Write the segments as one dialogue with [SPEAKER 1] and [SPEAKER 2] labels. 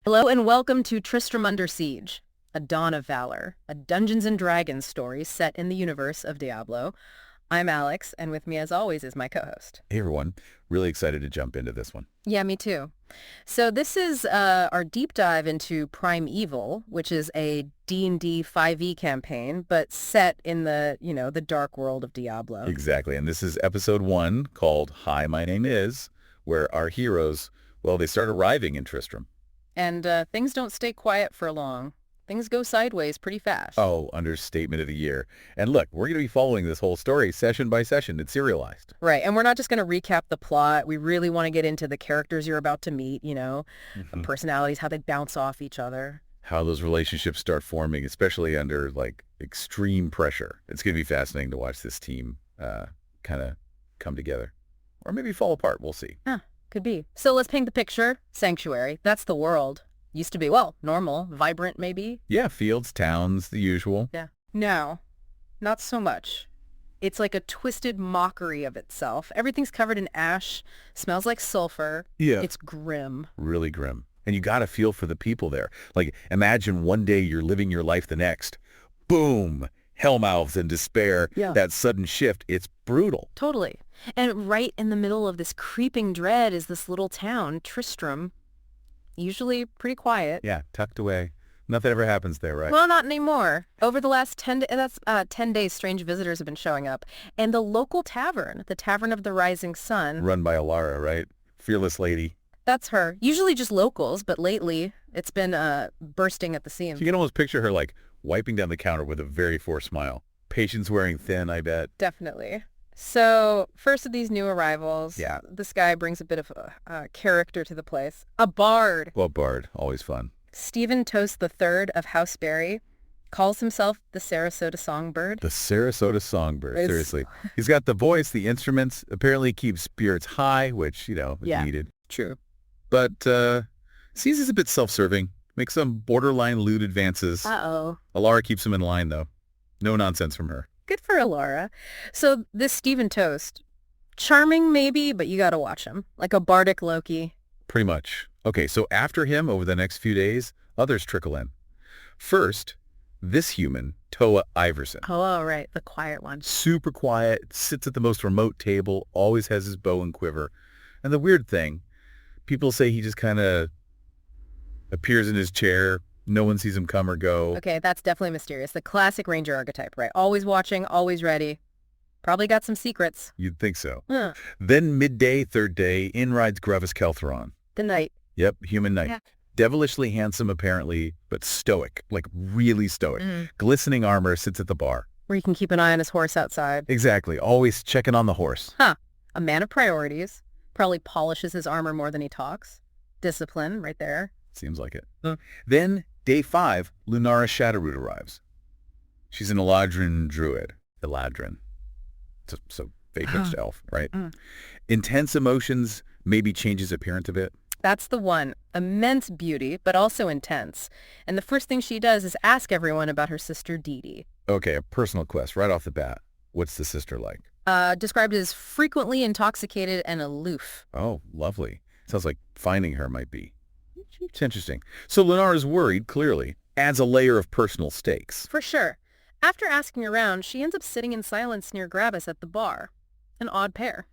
[SPEAKER 1] Hello and welcome to Tristram Under Siege, a Dawn of Valor, a Dungeons & Dragons story set in the universe of Diablo. I'm Alex, and with me as always is my co-host.
[SPEAKER 2] Hey everyone, really excited to jump into this one.
[SPEAKER 1] Yeah, me too. So this is our deep dive into Primeval, which is a D&D 5e campaign, but set in the dark world of Diablo.
[SPEAKER 2] Exactly, and this is episode 1 called Hi, My Name Is, where our heroes, they start arriving in Tristram.
[SPEAKER 1] And things don't stay quiet for long. Things go sideways pretty fast.
[SPEAKER 2] Oh, understatement of the year. And look, we're going to be following this whole story session by session. It's serialized.
[SPEAKER 1] Right, and we're not just going to recap the plot. We really want to get into the characters you're about to meet, personalities, how they bounce off each other.
[SPEAKER 2] How those relationships start forming, especially under, extreme pressure. It's going to be fascinating to watch this team kind of come together. Or maybe fall apart. We'll see.
[SPEAKER 1] Could be. So let's paint the picture. Sanctuary. That's the world. Used to be, normal, vibrant maybe.
[SPEAKER 2] Yeah, fields, towns, the usual.
[SPEAKER 1] Yeah. No, not so much. It's like a twisted mockery of itself. Everything's covered in ash, smells like sulfur.
[SPEAKER 2] Yeah.
[SPEAKER 1] It's grim.
[SPEAKER 2] Really grim. And you got to feel for the people there. Like, imagine one day you're living your life, the next. Boom! Hellmouths and despair.
[SPEAKER 1] Yeah.
[SPEAKER 2] That sudden shift, it's brutal.
[SPEAKER 1] Totally. And right in the middle of this creeping dread is this little town, Tristram. Usually pretty quiet.
[SPEAKER 2] Yeah, tucked away. Nothing ever happens there, right?
[SPEAKER 1] Well, not anymore. Over the last 10 days, strange visitors have been showing up. And the local tavern, the Tavern of the Rising Sun.
[SPEAKER 2] Run by Alara, right? Fearless lady.
[SPEAKER 1] That's her. Usually just locals, but lately it's been bursting at the seams.
[SPEAKER 2] You can almost picture her, wiping down the counter with a very forced smile. Patience wearing thin, I bet.
[SPEAKER 1] Definitely. So, first of these new arrivals,
[SPEAKER 2] Yeah.
[SPEAKER 1] This guy brings a bit of a character to the place. A bard.
[SPEAKER 2] Well, Bard, always fun.
[SPEAKER 1] Stephen Toast III of Houseberry calls himself the Sarasota Songbird.
[SPEAKER 2] The Sarasota Songbird,
[SPEAKER 1] It's-
[SPEAKER 2] seriously. He's got the voice, the instruments, apparently keeps spirits high, which, is
[SPEAKER 1] Yeah.
[SPEAKER 2] needed.
[SPEAKER 1] True.
[SPEAKER 2] But seems he's a bit self-serving. Makes some borderline lewd advances.
[SPEAKER 1] Uh-oh.
[SPEAKER 2] Alara keeps him in line, though. No nonsense from her.
[SPEAKER 1] Good for Alara. So this Stephen Toast, charming maybe, but you gotta watch him. Like a bardic Loki.
[SPEAKER 2] Pretty much. Okay, so after him, over the next few days, others trickle in. First, this human, Toa Iverson.
[SPEAKER 1] Oh, right. The quiet one.
[SPEAKER 2] Super quiet, sits at the most remote table, always has his bow and quiver. And the weird thing, people say he just kind of appears in his chair. No one sees him come or go.
[SPEAKER 1] Okay, that's definitely mysterious. The classic ranger archetype, right? Always watching, always ready. Probably got some secrets.
[SPEAKER 2] You'd think so.
[SPEAKER 1] Huh.
[SPEAKER 2] Then midday, third day, in rides Gravis Keltheron.
[SPEAKER 1] The night.
[SPEAKER 2] Yep, human knight.
[SPEAKER 1] Yeah.
[SPEAKER 2] Devilishly handsome, apparently, but stoic, really stoic. Glistening armor, sits at the bar.
[SPEAKER 1] Where you can keep an eye on his horse outside.
[SPEAKER 2] Exactly, always checking on the horse.
[SPEAKER 1] A man of priorities. Probably polishes his armor more than he talks. Discipline, right there.
[SPEAKER 2] Seems like it. Then, day 5, Lunara Shadowroot arrives. She's an Eladrin druid. Eladrin. So fake-pitched elf, right? Intense emotions, maybe changes appearance a bit.
[SPEAKER 1] That's the one. Immense beauty, but also intense. And the first thing she does is ask everyone about her sister Dee Dee.
[SPEAKER 2] Okay, a personal quest right off the bat. What's the sister like?
[SPEAKER 1] Described as frequently intoxicated and aloof.
[SPEAKER 2] Oh, lovely. Sounds like finding her might be. It's interesting. So Lunara's worried, clearly. Adds a layer of personal stakes.
[SPEAKER 1] For sure. After asking around, she ends up sitting in silence near Gravis at the bar. An odd pair.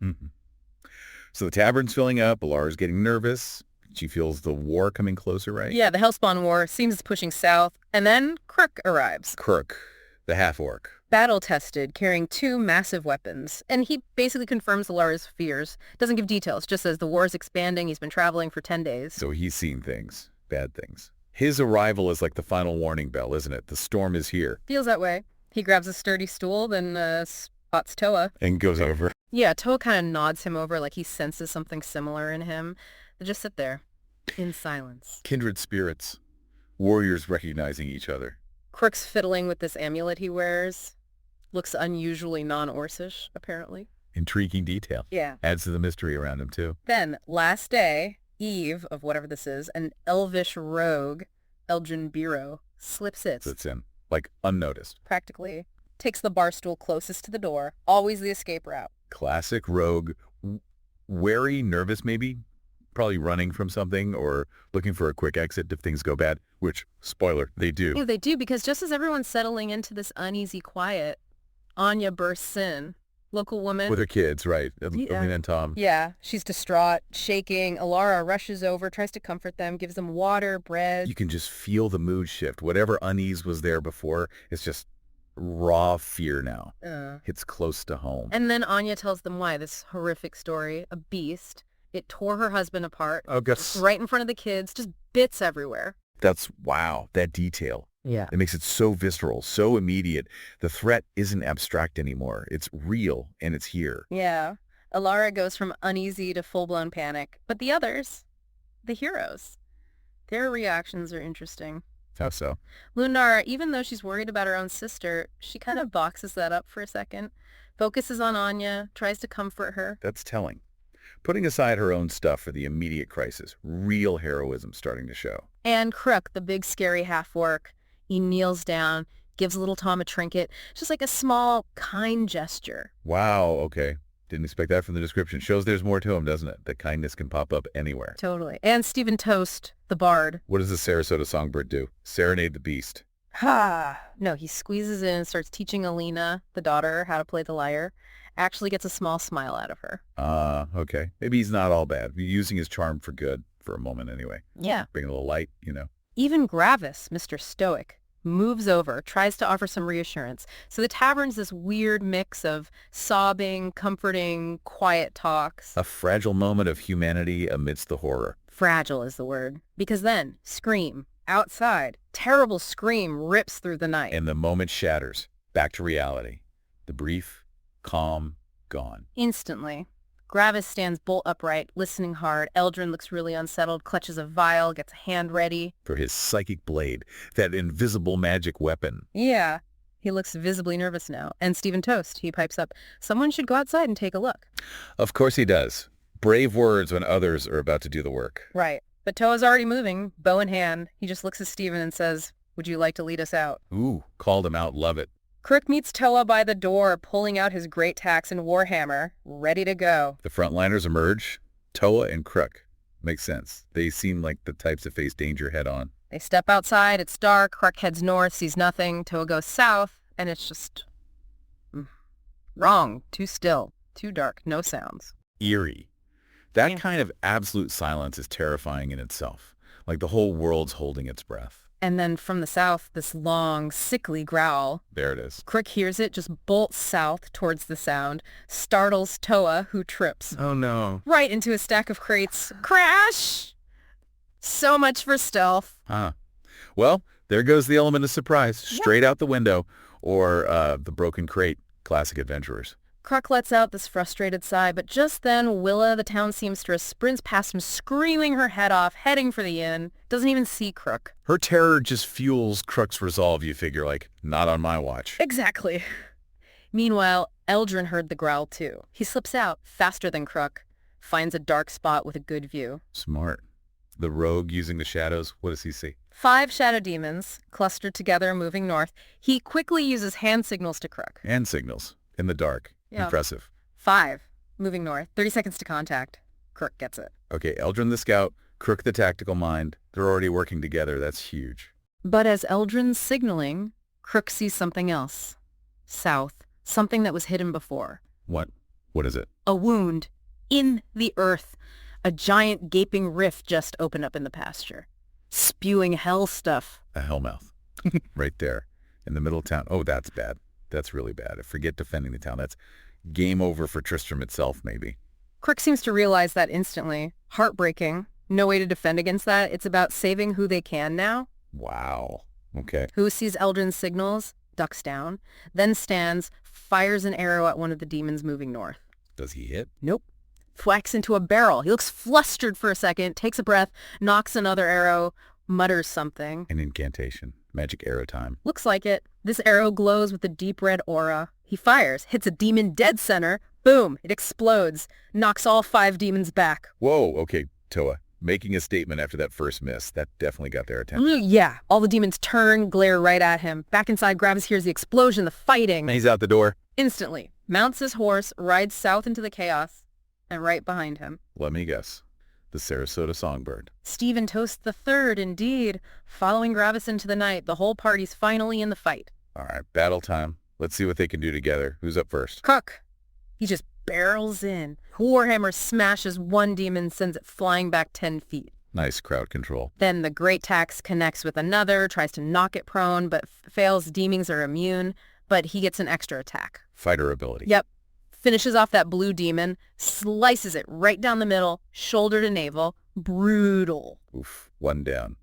[SPEAKER 2] So the tavern's filling up. Alara's getting nervous. She feels the war coming closer, right?
[SPEAKER 1] Yeah, the Hellspawn War seems pushing south. And then Crook arrives.
[SPEAKER 2] Crook, the half-orc.
[SPEAKER 1] Battle-tested, carrying 2 massive weapons. And he basically confirms Alara's fears. Doesn't give details, just says the war is expanding. He's been traveling for 10 days.
[SPEAKER 2] So he's seen things. Bad things. His arrival is like the final warning bell, isn't it? The storm is here.
[SPEAKER 1] Feels that way. He grabs a sturdy stool, then spots Toa.
[SPEAKER 2] And goes over.
[SPEAKER 1] Yeah, Toa kind of nods him over like he senses something similar in him. They just sit there, in silence.
[SPEAKER 2] Kindred spirits. Warriors recognizing each other.
[SPEAKER 1] Crook's fiddling with this amulet he wears. Looks unusually non-Orcish, apparently.
[SPEAKER 2] Intriguing detail.
[SPEAKER 1] Yeah.
[SPEAKER 2] Adds to the mystery around him, too.
[SPEAKER 1] Then, last day, Eve of whatever this is, an elvish rogue, Eldrin Biro, slips in.
[SPEAKER 2] Sits in. Unnoticed.
[SPEAKER 1] Practically. Takes the bar stool closest to the door. Always the escape route.
[SPEAKER 2] Classic rogue. Wary, nervous maybe. probably running from something or looking for a quick exit if things go bad, which, spoiler, they do.
[SPEAKER 1] Yeah, they do, because just as everyone's settling into this uneasy quiet, Anya bursts in. Local woman.
[SPEAKER 2] With her kids, right. Elena and Tom.
[SPEAKER 1] Yeah, she's distraught, shaking. Alara rushes over, tries to comfort them, gives them water, bread.
[SPEAKER 2] You can just feel the mood shift. Whatever unease was there before, it's just raw fear now. Hits close to home.
[SPEAKER 1] And then Anya tells them why, this horrific story. A beast. It tore her husband apart.
[SPEAKER 2] Oh,
[SPEAKER 1] just right in front of the kids, just bits everywhere.
[SPEAKER 2] Wow, that detail.
[SPEAKER 1] Yeah.
[SPEAKER 2] It makes it so visceral, so immediate. The threat isn't abstract anymore. It's real, and it's here.
[SPEAKER 1] Yeah. Alara goes from uneasy to full-blown panic. But the others, the heroes, their reactions are interesting.
[SPEAKER 2] How so?
[SPEAKER 1] Lunara, even though she's worried about her own sister, she kind of boxes that up for a second, focuses on Anya, tries to comfort her.
[SPEAKER 2] That's telling. Putting aside her own stuff for the immediate crisis, real heroism starting to show.
[SPEAKER 1] And Crook, the big scary half-orc, he kneels down, gives little Tom a trinket, just like a small, kind gesture.
[SPEAKER 2] Wow, okay. Didn't expect that from the description. Shows there's more to him, doesn't it? That kindness can pop up anywhere.
[SPEAKER 1] Totally. And Stephen Toast, the bard.
[SPEAKER 2] What does the Sarasota songbird do? Serenade the beast.
[SPEAKER 1] Ha! No, he squeezes in, starts teaching Alina, the daughter, how to play the lyre. Actually gets a small smile out of her.
[SPEAKER 2] Okay. Maybe he's not all bad. He's using his charm for good, for a moment anyway.
[SPEAKER 1] Yeah.
[SPEAKER 2] Bring a little light, you know.
[SPEAKER 1] Even Gravis, Mr. Stoic, moves over, tries to offer some reassurance. So the tavern's this weird mix of sobbing, comforting, quiet talks.
[SPEAKER 2] A fragile moment of humanity amidst the horror.
[SPEAKER 1] Fragile is the word. Because then, scream. Outside. Terrible scream rips through the night.
[SPEAKER 2] And the moment shatters. Back to reality. The brief, calm, gone.
[SPEAKER 1] Instantly. Gravis stands bolt upright, listening hard. Eldrin looks really unsettled, clutches a vial, gets a hand ready.
[SPEAKER 2] For his psychic blade, that invisible magic weapon.
[SPEAKER 1] Yeah. He looks visibly nervous now. And Stephen Toast, he pipes up, someone should go outside and take a look.
[SPEAKER 2] Of course he does. Brave words when others are about to do the work.
[SPEAKER 1] Right. But Toa's already moving, bow in hand. He just looks at Stephen and says, would you like to lead us out?
[SPEAKER 2] Ooh, called him out, love it.
[SPEAKER 1] Crook meets Toa by the door, pulling out his great tax and warhammer, ready to go.
[SPEAKER 2] The frontliners emerge. Toa and Crook. Makes sense. They seem like the types that face danger head on.
[SPEAKER 1] They step outside, it's dark, Crook heads north, sees nothing, Toa goes south, and it's just... wrong. Too still. Too dark. No sounds.
[SPEAKER 2] Eerie. That kind of absolute silence is terrifying in itself. Like the whole world's holding its breath.
[SPEAKER 1] And then from the south, this long, sickly growl.
[SPEAKER 2] There it is.
[SPEAKER 1] Crook hears it, just bolts south towards the sound, startles Toa, who trips.
[SPEAKER 2] Oh, no.
[SPEAKER 1] Right into a stack of crates. Crash! So much for stealth.
[SPEAKER 2] Huh. Well, there goes the element of surprise. Straight out the window. Or the broken crate. Classic adventurers.
[SPEAKER 1] Crook lets out this frustrated sigh, but just then Willa, the town seamstress, sprints past him, screaming her head off, heading for the inn. Doesn't even see Crook.
[SPEAKER 2] Her terror just fuels Crook's resolve, you figure, like, not on my watch.
[SPEAKER 1] Exactly. Meanwhile, Eldrin heard the growl too. He slips out, faster than Crook, finds a dark spot with a good view.
[SPEAKER 2] Smart. The rogue using the shadows, what does he see?
[SPEAKER 1] 5 shadow demons, clustered together, moving north. He quickly uses hand signals to Crook.
[SPEAKER 2] Hand signals. In the dark.
[SPEAKER 1] Yeah.
[SPEAKER 2] Impressive.
[SPEAKER 1] 5, moving north. 30 seconds to contact. Crook gets it.
[SPEAKER 2] Okay, Eldrin the scout, Crook the tactical mind. They're already working together. That's huge.
[SPEAKER 1] But as Eldrin's signaling, Crook sees something else. South. Something that was hidden before.
[SPEAKER 2] What? What is it?
[SPEAKER 1] A wound. In the earth. A giant gaping rift just opened up in the pasture. Spewing hell stuff.
[SPEAKER 2] A hellmouth. Right there. In the middle of town. Oh, that's bad. That's really bad. Forget defending the town. That's game over for Tristram itself, maybe.
[SPEAKER 1] Crook seems to realize that instantly. Heartbreaking. No way to defend against that. It's about saving who they can now.
[SPEAKER 2] Wow. Okay.
[SPEAKER 1] Who sees Eldrin's signals, ducks down, then stands, fires an arrow at one of the demons moving north.
[SPEAKER 2] Does he hit?
[SPEAKER 1] Nope. Thwacks into a barrel. He looks flustered for a second, takes a breath, knocks another arrow, mutters something.
[SPEAKER 2] An incantation. Magic arrow time.
[SPEAKER 1] Looks like it. This arrow glows with a deep red aura. He fires, hits a demon dead center. Boom! It explodes. Knocks all 5 demons back.
[SPEAKER 2] Whoa, okay, Toa. Making a statement after that first miss. That definitely got their attention.
[SPEAKER 1] Yeah. All the demons turn, glare right at him. Back inside, Gravis hears the explosion, the fighting.
[SPEAKER 2] And he's out the door.
[SPEAKER 1] Instantly. Mounts his horse, rides south into the chaos, and right behind him.
[SPEAKER 2] Let me guess. the Sarasota songbird.
[SPEAKER 1] Stephen toasts the third, indeed. Following Gravis into the night, the whole party's finally in the fight.
[SPEAKER 2] All right, battle time. Let's see what they can do together. Who's up first?
[SPEAKER 1] Cook! He just barrels in. Warhammer smashes one demon, sends it flying back 10 feet.
[SPEAKER 2] Nice crowd control.
[SPEAKER 1] Then the Great Tax connects with another, tries to knock it prone, but fails. Demons are immune, but he gets an extra attack.
[SPEAKER 2] Fighter ability.
[SPEAKER 1] Yep. Finishes off that blue demon, slices it right down the middle, shoulder to navel. Brutal.
[SPEAKER 2] Oof, one down.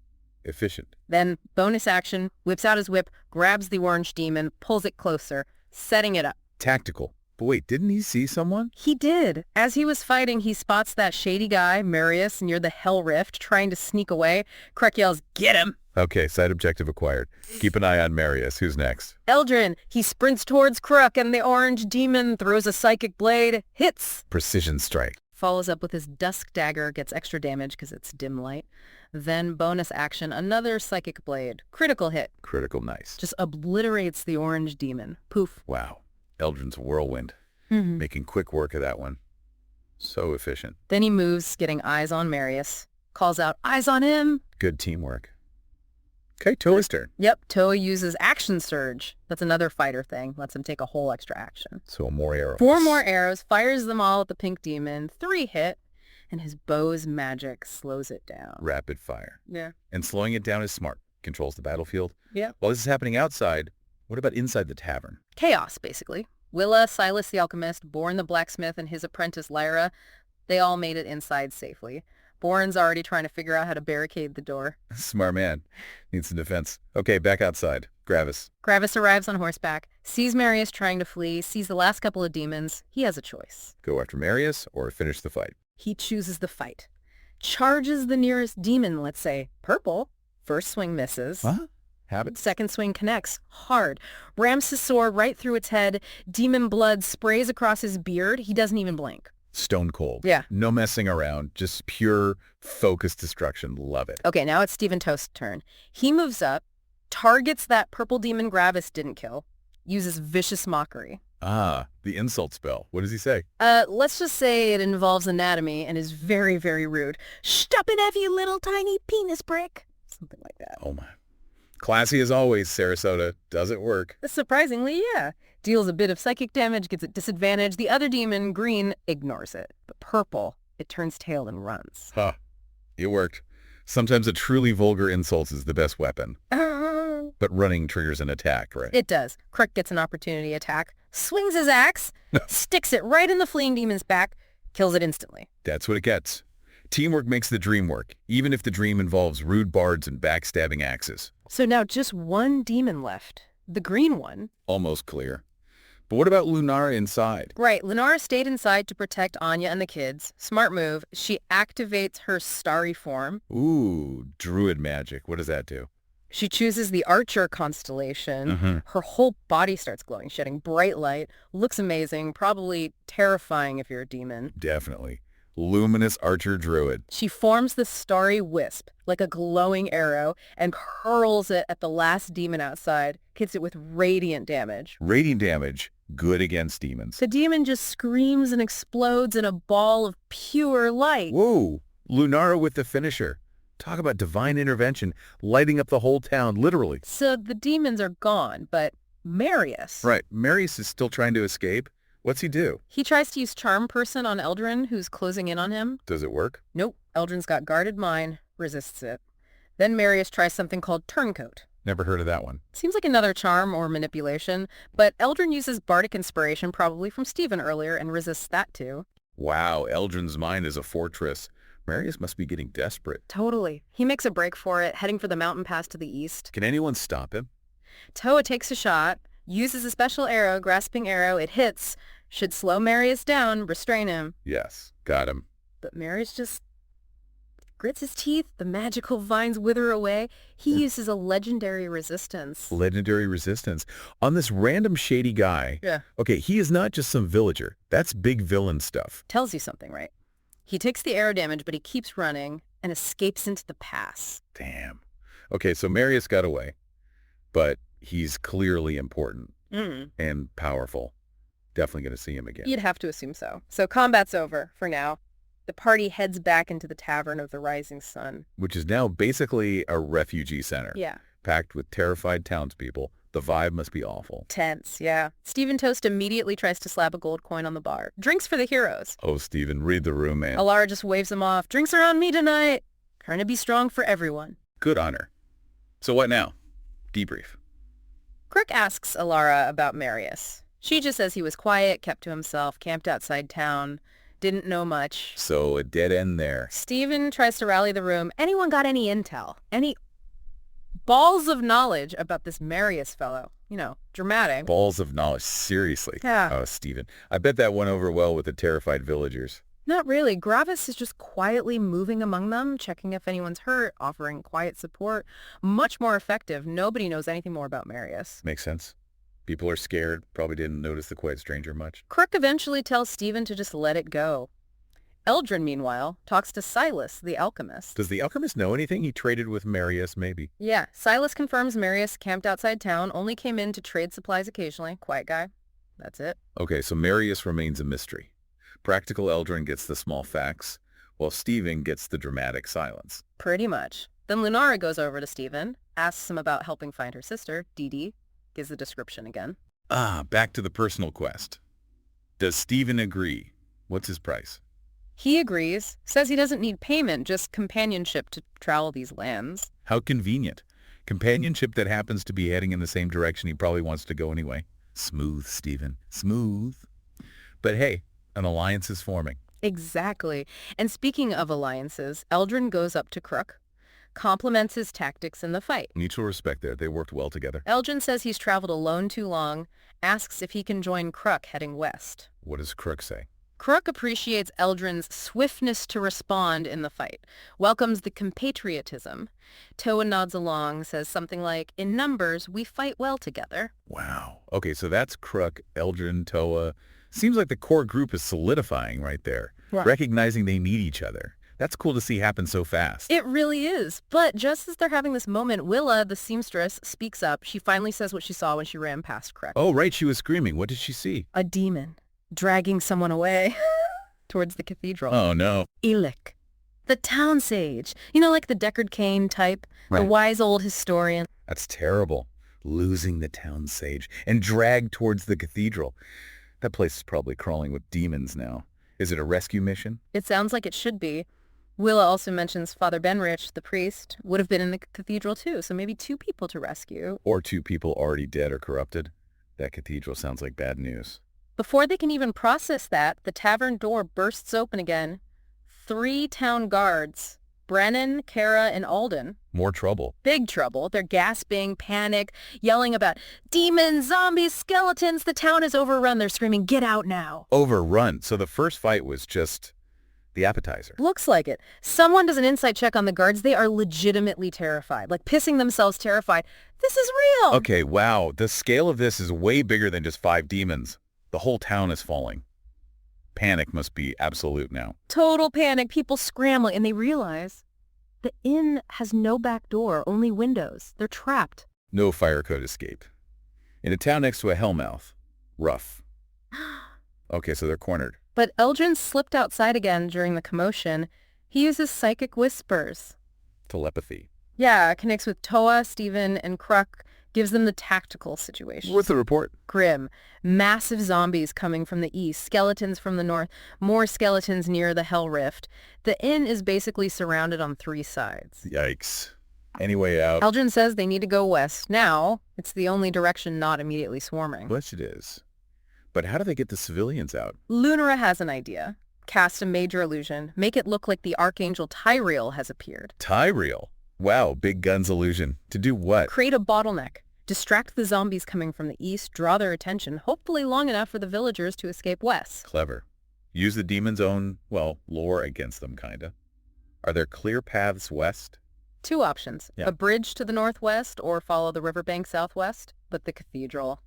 [SPEAKER 2] Efficient.
[SPEAKER 1] Then, bonus action, whips out his whip, grabs the orange demon, pulls it closer, setting it up.
[SPEAKER 2] Tactical. But wait, didn't he see someone?
[SPEAKER 1] He did. As he was fighting, he spots that shady guy, Marius, near the Hell Rift, trying to sneak away. Krek yells, "Get him!"
[SPEAKER 2] Okay, side objective acquired. Keep an eye on Marius. Who's next?
[SPEAKER 1] Eldrin, he sprints towards Kruk, and the orange demon throws a psychic blade, hits.
[SPEAKER 2] Precision strike.
[SPEAKER 1] Follows up with his dusk dagger, gets extra damage because it's dim light. Then bonus action, another psychic blade. Critical hit.
[SPEAKER 2] Critical nice.
[SPEAKER 1] Just obliterates the orange demon. Poof.
[SPEAKER 2] Wow. Eldrin's whirlwind. Making quick work of that one. So efficient.
[SPEAKER 1] Then he moves, getting eyes on Marius. Calls out, "Eyes on him!"
[SPEAKER 2] Good teamwork. Okay, Toa's turn.
[SPEAKER 1] Yep, Toa uses action surge. That's another fighter thing. Lets him take a whole extra action.
[SPEAKER 2] So more arrows.
[SPEAKER 1] 4 more arrows, fires them all at the pink demon. 3 hit, and his bow's magic slows it down.
[SPEAKER 2] Rapid fire.
[SPEAKER 1] Yeah.
[SPEAKER 2] And slowing it down is smart. Controls the battlefield.
[SPEAKER 1] Yeah.
[SPEAKER 2] While this is happening outside, what about inside the tavern?
[SPEAKER 1] Chaos, basically. Willa, Silas the alchemist, Born the blacksmith, and his apprentice Lyra, they all made it inside safely. Born's already trying to figure out how to barricade the door.
[SPEAKER 2] Smart man. Needs some defense. Okay, back outside. Gravis.
[SPEAKER 1] Gravis arrives on horseback, sees Marius trying to flee, sees the last couple of demons. He has a choice.
[SPEAKER 2] Go after Marius or finish the fight?
[SPEAKER 1] He chooses the fight. Charges the nearest demon, let's say, purple. First swing misses.
[SPEAKER 2] What? Habits?
[SPEAKER 1] Second swing connects hard. Rams his sword right through its head. Demon blood sprays across his beard. He doesn't even blink.
[SPEAKER 2] Stone cold.
[SPEAKER 1] Yeah.
[SPEAKER 2] No messing around. Just pure focused destruction. Love it.
[SPEAKER 1] Okay, now it's Stephen Toast's turn. He moves up, targets that purple demon Gravis didn't kill, uses vicious mockery.
[SPEAKER 2] Ah, the insult spell. What does he say?
[SPEAKER 1] Let's just say it involves anatomy and is very, very rude. Stop it, F, you little tiny penis brick. Something like that.
[SPEAKER 2] Oh my. Classy as always, Sarasota. Does it work?
[SPEAKER 1] Surprisingly, yeah. Deals a bit of psychic damage, gets at disadvantage. The other demon, green, ignores it. But purple, it turns tail and runs.
[SPEAKER 2] Huh. It worked. Sometimes a truly vulgar insult is the best weapon. But running triggers an attack, right?
[SPEAKER 1] It does. Kruk gets an opportunity attack, swings his axe, sticks it right in the fleeing demon's back, kills it instantly.
[SPEAKER 2] That's what it gets. Teamwork makes the dream work, even if the dream involves rude bards and backstabbing axes.
[SPEAKER 1] So now just one demon left. The green one.
[SPEAKER 2] Almost clear. But what about Lunara inside?
[SPEAKER 1] Right. Lunara stayed inside to protect Anya and the kids. Smart move. She activates her starry form.
[SPEAKER 2] Ooh, druid magic. What does that do?
[SPEAKER 1] She chooses the Archer constellation. Her whole body starts glowing, shedding bright light. Looks amazing. Probably terrifying if you're a demon.
[SPEAKER 2] Definitely. Luminous archer druid.
[SPEAKER 1] She forms the starry wisp, like a glowing arrow, and hurls it at the last demon outside. Hits it with radiant damage.
[SPEAKER 2] Radiant damage. Good against demons.
[SPEAKER 1] The demon just screams and explodes in a ball of pure light.
[SPEAKER 2] Whoa. Lunara with the finisher. Talk about divine intervention, lighting up the whole town, literally.
[SPEAKER 1] So the demons are gone, but Marius...
[SPEAKER 2] Right. Marius is still trying to escape. What's he do?
[SPEAKER 1] He tries to use Charm Person on Eldrin, who's closing in on him.
[SPEAKER 2] Does it work?
[SPEAKER 1] Nope. Eldrin's got guarded mind, resists it. Then Marius tries something called Turncoat.
[SPEAKER 2] Never heard of that one.
[SPEAKER 1] Seems like another charm or manipulation, but Eldrin uses bardic inspiration, probably from Stephen earlier, and resists that too.
[SPEAKER 2] Wow, Eldrin's mind is a fortress. Marius must be getting desperate.
[SPEAKER 1] Totally. He makes a break for it, heading for the mountain pass to the east.
[SPEAKER 2] Can anyone stop him?
[SPEAKER 1] Toa takes a shot, uses a special arrow, grasping arrow, it hits, should slow Marius down, restrain him.
[SPEAKER 2] Yes, got him.
[SPEAKER 1] But Marius just grits his teeth, the magical vines wither away. He uses a legendary resistance.
[SPEAKER 2] Legendary resistance. On this random shady guy.
[SPEAKER 1] Yeah.
[SPEAKER 2] Okay, he is not just some villager. That's big villain stuff.
[SPEAKER 1] Tells you something, right? He takes the arrow damage, but he keeps running and escapes into the pass.
[SPEAKER 2] Damn. Okay, so Marius got away, but he's clearly important and powerful. Definitely going to see him again.
[SPEAKER 1] You'd have to assume so. So combat's over for now. The party heads back into the Tavern of the Rising Sun.
[SPEAKER 2] Which is now basically a refugee center.
[SPEAKER 1] Yeah.
[SPEAKER 2] Packed with terrified townspeople. The vibe must be awful.
[SPEAKER 1] Tense, yeah. Stephen Toast immediately tries to slap a gold coin on the bar. Drinks for the heroes.
[SPEAKER 2] Oh, Stephen, read the room, man.
[SPEAKER 1] Alara just waves him off. Drinks are on me tonight. Trying to be strong for everyone.
[SPEAKER 2] Good on her. So what now? Debrief.
[SPEAKER 1] Crook asks Alara about Marius. She just says he was quiet, kept to himself, camped outside town, didn't know much.
[SPEAKER 2] So a dead end there.
[SPEAKER 1] Stephen tries to rally the room. Anyone got any intel? Any balls of knowledge about this Marius fellow? You know, dramatic.
[SPEAKER 2] Balls of knowledge. Seriously.
[SPEAKER 1] Yeah.
[SPEAKER 2] Oh, Stephen. I bet that went over well with the terrified villagers.
[SPEAKER 1] Not really. Gravis is just quietly moving among them, checking if anyone's hurt, offering quiet support. Much more effective. Nobody knows anything more about Marius.
[SPEAKER 2] Makes sense. People are scared. Probably didn't notice the quiet stranger much.
[SPEAKER 1] Crook eventually tells Stephen to just let it go. Eldrin, meanwhile, talks to Silas, the alchemist.
[SPEAKER 2] Does the alchemist know anything? He traded with Marius, maybe.
[SPEAKER 1] Yeah, Silas confirms Marius camped outside town, only came in to trade supplies occasionally. Quiet guy. That's it.
[SPEAKER 2] Okay, so Marius remains a mystery. Practical Eldrin gets the small facts, while Stephen gets the dramatic silence.
[SPEAKER 1] Pretty much. Then Lunara goes over to Stephen, asks him about helping find her sister, Dee Dee, gives the description again.
[SPEAKER 2] Back to the personal quest. Does Stephen agree? What's his price?
[SPEAKER 1] He agrees, says he doesn't need payment, just companionship to travel these lands.
[SPEAKER 2] How convenient. Companionship that happens to be heading in the same direction he probably wants to go anyway. Smooth, Stephen. Smooth. But hey, an alliance is forming.
[SPEAKER 1] Exactly. And speaking of alliances, Eldrin goes up to Crook, compliments his tactics in the fight.
[SPEAKER 2] Mutual respect there. They worked well together.
[SPEAKER 1] Eldrin says he's traveled alone too long, asks if he can join Crook heading west.
[SPEAKER 2] What does Crook say?
[SPEAKER 1] Crook appreciates Eldrin's swiftness to respond in the fight, welcomes the compatriotism. Toa nods along, says something like, in numbers, we fight well together.
[SPEAKER 2] Wow. Okay, so that's Crook, Eldrin, Toa. Seems like the core group is solidifying right there,
[SPEAKER 1] Right.
[SPEAKER 2] recognizing they need each other. That's cool to see happen so fast.
[SPEAKER 1] It really is. But just as they're having this moment, Willa, the seamstress, speaks up. She finally says what she saw when she ran past Crook.
[SPEAKER 2] Oh, right, she was screaming. What did she see?
[SPEAKER 1] A demon dragging someone away towards the cathedral.
[SPEAKER 2] Oh, no.
[SPEAKER 1] Elic, the town sage. You know, like the Deckard Cain type, the
[SPEAKER 2] Right.
[SPEAKER 1] wise old historian.
[SPEAKER 2] That's terrible. Losing the town sage and dragged towards the cathedral. That place is probably crawling with demons now. Is it a rescue mission?
[SPEAKER 1] It sounds like it should be. Willa also mentions Father Benrich, the priest, would have been in the cathedral too, so maybe 2 people to rescue.
[SPEAKER 2] Or 2 people already dead or corrupted? That cathedral sounds like bad news.
[SPEAKER 1] Before they can even process that, the tavern door bursts open again. 3 town guards, Brennan, Kara, and Alden.
[SPEAKER 2] More trouble.
[SPEAKER 1] Big trouble. They're gasping, panic, yelling about demons, zombies, skeletons. The town is overrun. They're screaming, get out now.
[SPEAKER 2] Overrun. So the first fight was just the appetizer.
[SPEAKER 1] Looks like it. Someone does an insight check on the guards. They are legitimately terrified, like pissing themselves terrified. This is real.
[SPEAKER 2] Okay, wow. The scale of this is way bigger than just 5 demons. The whole town is falling. Panic must be absolute now.
[SPEAKER 1] Total panic. People scrambling, and they realize the inn has no back door, only windows. They're trapped.
[SPEAKER 2] No fire code escape. In a town next to a hellmouth. Rough. Okay, so they're cornered.
[SPEAKER 1] But Eldrin slipped outside again during the commotion. He uses psychic whispers.
[SPEAKER 2] Telepathy.
[SPEAKER 1] Yeah, connects with Toa, Stephen, and Kruk, gives them the tactical situation.
[SPEAKER 2] What's the report?
[SPEAKER 1] Grim. Massive zombies coming from the east, skeletons from the north, more skeletons near the Hell Rift. The inn is basically surrounded on 3 sides.
[SPEAKER 2] Yikes. Any way out?
[SPEAKER 1] Eldrin says they need to go west. Now, it's the only direction not immediately swarming.
[SPEAKER 2] Which it is. But how do they get the civilians out?
[SPEAKER 1] Lunara has an idea. Cast a major illusion. Make it look like the Archangel Tyrael has appeared.
[SPEAKER 2] Tyrael. Wow, big guns illusion. To do what?
[SPEAKER 1] Create a bottleneck. Distract the zombies coming from the east, draw their attention, hopefully long enough for the villagers to escape west.
[SPEAKER 2] Clever. Use the demon's own, well, lore against them, kinda. Are there clear paths west?
[SPEAKER 1] 2 options.
[SPEAKER 2] Yeah.
[SPEAKER 1] A bridge to the northwest or follow the riverbank southwest. But the cathedral.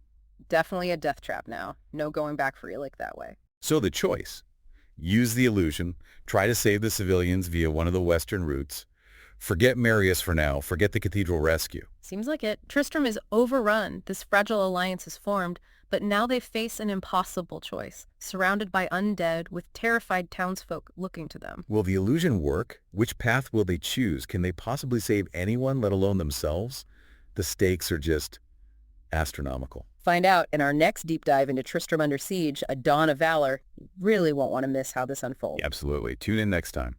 [SPEAKER 1] Definitely a death trap now. No going back for Elic that way.
[SPEAKER 2] So the choice. Use the illusion. Try to save the civilians via one of the western routes. Forget Marius for now. Forget the cathedral rescue.
[SPEAKER 1] Seems like it. Tristram is overrun. This fragile alliance is formed, But now they face an impossible choice, surrounded by undead with terrified townsfolk looking to them.
[SPEAKER 2] Will the illusion work? Which path will they choose? Can they possibly save anyone, let alone themselves? The stakes are just astronomical.
[SPEAKER 1] Find out in our next deep dive into Tristram Under Siege, A Dawn of Valor. You really won't want to miss how this unfolds.
[SPEAKER 2] Absolutely. Tune in next time.